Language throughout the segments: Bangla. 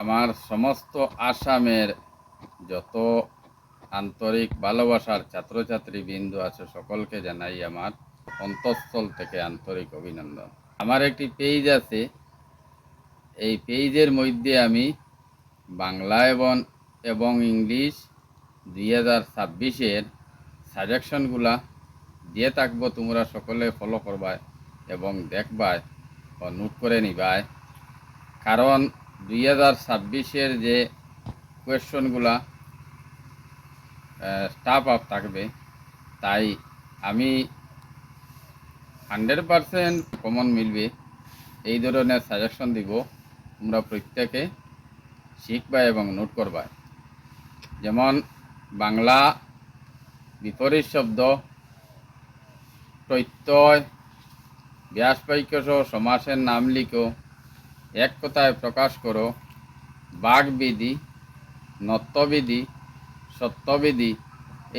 আমার সমস্ত আসামের যত আন্তরিক ভালোবাসার ছাত্রছাত্রী বিন্দু আছে সকলকে জানাই আমার অন্তঃস্থল থেকে আন্তরিক অভিনন্দন। আমার একটি পেজ আছে, এই পেজের মধ্যে আমি বাংলা এবং ইংলিশ 2026-এর সাজেশনগুলা দিয়ে থাকবো। তোমরা সকলে ফলো করবায় এবং দেখবায় ও নোট করে নিবায়, কারণ 2026-এর যে কোয়েশ্চনগুলা স্টাফ আপ থাকবে, তাই আমি 100% কমন মিলবে এই ধরনের সাজেশন দিব। তোমরা প্রত্যেকে শিখবা এবং নোট করবা। যেমন বাংলা বিপরীত শব্দ, প্রত্যয়, ব্যাস বাক্য সহ সমাসের নাম লিখো, এক কথায় প্রকাশ করো, বাগবিধি, নত্যবিধি, সত্যবিধি,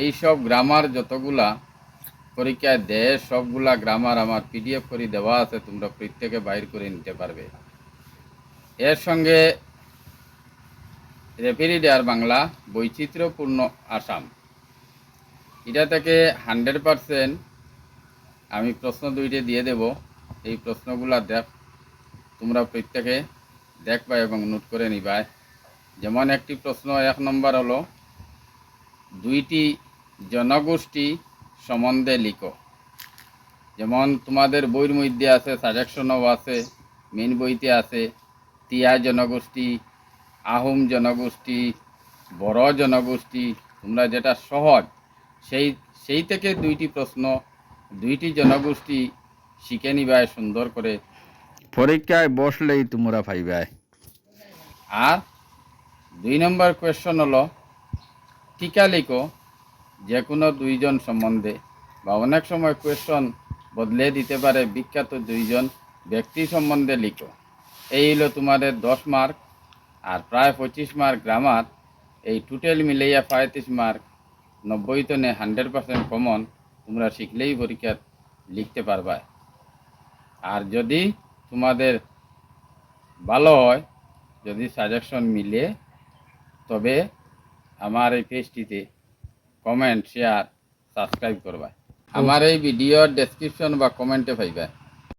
এইসব গ্রামার যতগুলা পরীক্ষায় দেয় সবগুলা গ্রামার আমার পিডিএফ করে দেওয়া আছে, তোমরা প্রত্যেকে বাইর করে নিতে পারবে। এর সঙ্গে রেপিডিডার বাংলা বৈচিত্র্যপূর্ণ আসাম, এটা থেকে 100% আমি প্রশ্ন দুইটি দিয়ে দেব। এই প্রশ্নগুলা তোমরা প্রত্যেকে দেখবা এবং নোট করে নিবায়। যেমন একটি প্রশ্ন 1 নম্বর হলো, দুইটি জনগোষ্ঠী সম্বন্ধে লিখো। যেমন তোমাদের বইয়ের মধ্যে আছে, সাজেশনও আছে, মেন বইতে আছে, তিয়া জনগোষ্ঠী, আহোম জনগোষ্ঠী, বড় জনগোষ্ঠী। তোমরা যেটা সহজ সেই থেকে দুইটি প্রশ্ন, দুইটি জনগোষ্ঠী শিখে নিবায় সুন্দর করে, পরীক্ষায় বসলেই তোমরা পাইবায়। আর 2 নম্বর কোয়েশ্চন হলো, টিকা লিখো যে কোনো দুইজন সম্বন্ধে, বা অনেক সময় কোয়েশ্চন বদলে দিতে পারে, বিখ্যাত দুইজন ব্যক্তি সম্বন্ধে লিখো। এই হলো তোমাদের 10 মার্ক, আর প্রায় 25 মার্ক গ্রামার। এই টোটাল মিলাইয়া 35 মার্ক, 90 তো 100% কমন তোমরা শিখলেই পরীক্ষা লিখতে পারবা। আর যদি তোমাদের ভালো হয়, যদি সাজেশন মিলে, তবে আমার এই পেজটিতে কমেন্ট, শেয়ার, সাবস্ক্রাইব করবা। আমার এই ভিডিওর ডেসক্রিপশন বা কমেন্টে পাইবা।